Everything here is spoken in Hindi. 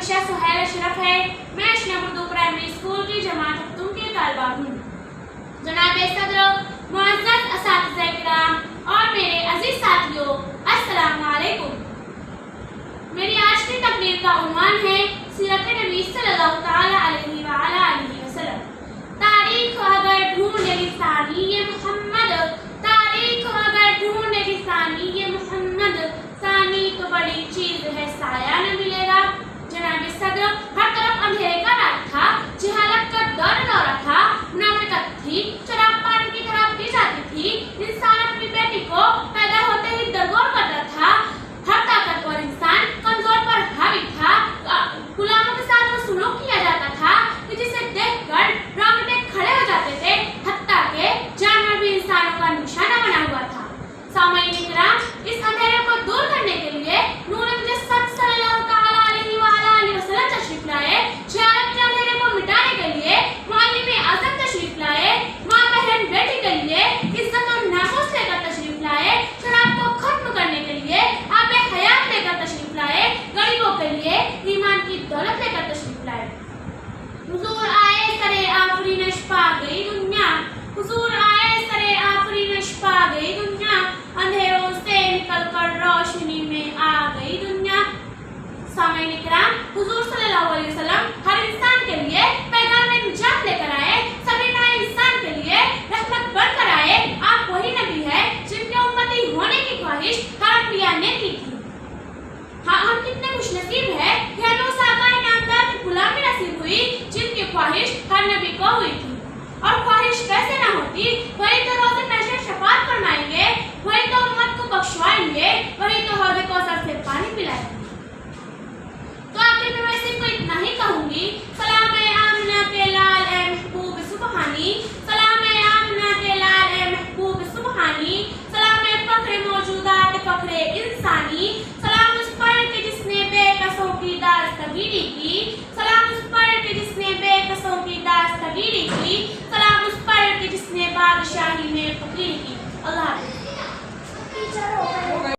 विषय सुहेल अशरफ है। मैं अशरफ उर्दू प्राइमरी स्कूल की जमात तुम की तालिबा हूँ। जनाब सदर, मुअज़्ज़ज़ असातिज़ा किराम और मेरे अजीज साथियों, अस्सलाम वालेकुम। मेरी आज की तकरीर का उन्वान है सीरत नबी सल्लल्लाहु तआला अलैहि वसल्लम। तारीख अगर ढूंढेगी सानी ये मोहम्मद, तारीख अगर ढूंढेगी सानी ये मोहम्मद, सानी तो बड़ी चीज है साया न मिलेगा। जनाब सदर, हर तरफ अंधेरे का रात था, जहालत का दौर दौरा था, मुनाफिकत थी, शराब पानी की तरफ दी जाती थी। इंसान अपनी बेटी को पैदा होते ही दरगोर करता था। हर ताकतवर इंसान कमजोर पर हावी था। गुलामों के साथ वो सुलूक किया जाता था कि जिसे देखकर रोंगटे खड़े हो जाते थे, हत्ता के जानवर भी इंसानों का निशाना बना हुआ था। सामईन इकराम, इस अंधेरे को दूर करने के लिए नूर मुजस्सद सल्लल्लाहु तआला अलैहि वसल्लम तशरीफ लाए। जहालत के अंधेरे को मिटाने के लिए मुअल्लिम आज़म तशरीफ लाए। माँ बहन बेटी के लिए इज्जत और नामूस लेकर तशरीफ लाए। शराब को खत्म करने के लिए आबे हयात लेकर तशरीफ लाए। गरीबों के लिए ईमान की दौलत लेकर तशरीफ लाए। हुजूर आए सरे आफरीन पा गई दुनिया, हुजूर आए सरे आफरीन पा गई दुनिया, अंधेरों से निकलकर रोशनी में आ गई दुनिया। सामईन इकराम, हुजूर सल्लल्लाहु अलैहि वसल्लम हर इंसान के लिए पैगाम निजात लेकर आए, सभी नए इंसान के लिए रहमत बनकर आए। आप वही नबी है जिनके उम्मती होने की ख्वाहिश हर अंबिया ने की थी। हाँ, हम कितने खुशनसीब है कि हमें उस आका इनामदार की गुलामी नसीब हुई जिनकी ख्वाहिश हर नबी को हुई थी। और ख्वाहिश कैसे ना होती, वही तो रोज़े महशर शफाअत फरमाएंगे, वही तो उम्मत को बख्शवाएंगे, वही तो हौज़े कौसर से पानी पिलाएंगे। तो आखिर में मैं सिर्फ इतना ही कहूँगी, सलाम ए आमिना के लाल ए महबूब सुबहानी, सलाम ए आमिना के लाल ए महबूब सुबहानी, सलाम ए फख्रे मौजूदात फख्रे इंसानी, सलाम उस पर के जिसने बेकसों की दास्तगीरी की, सलाम उस पर के जिसने बेकसों की दास्तगीरी की, सलाम उस पर के जिसने बादशाही में फकीरी की। अल्लाह हाफ़िज़।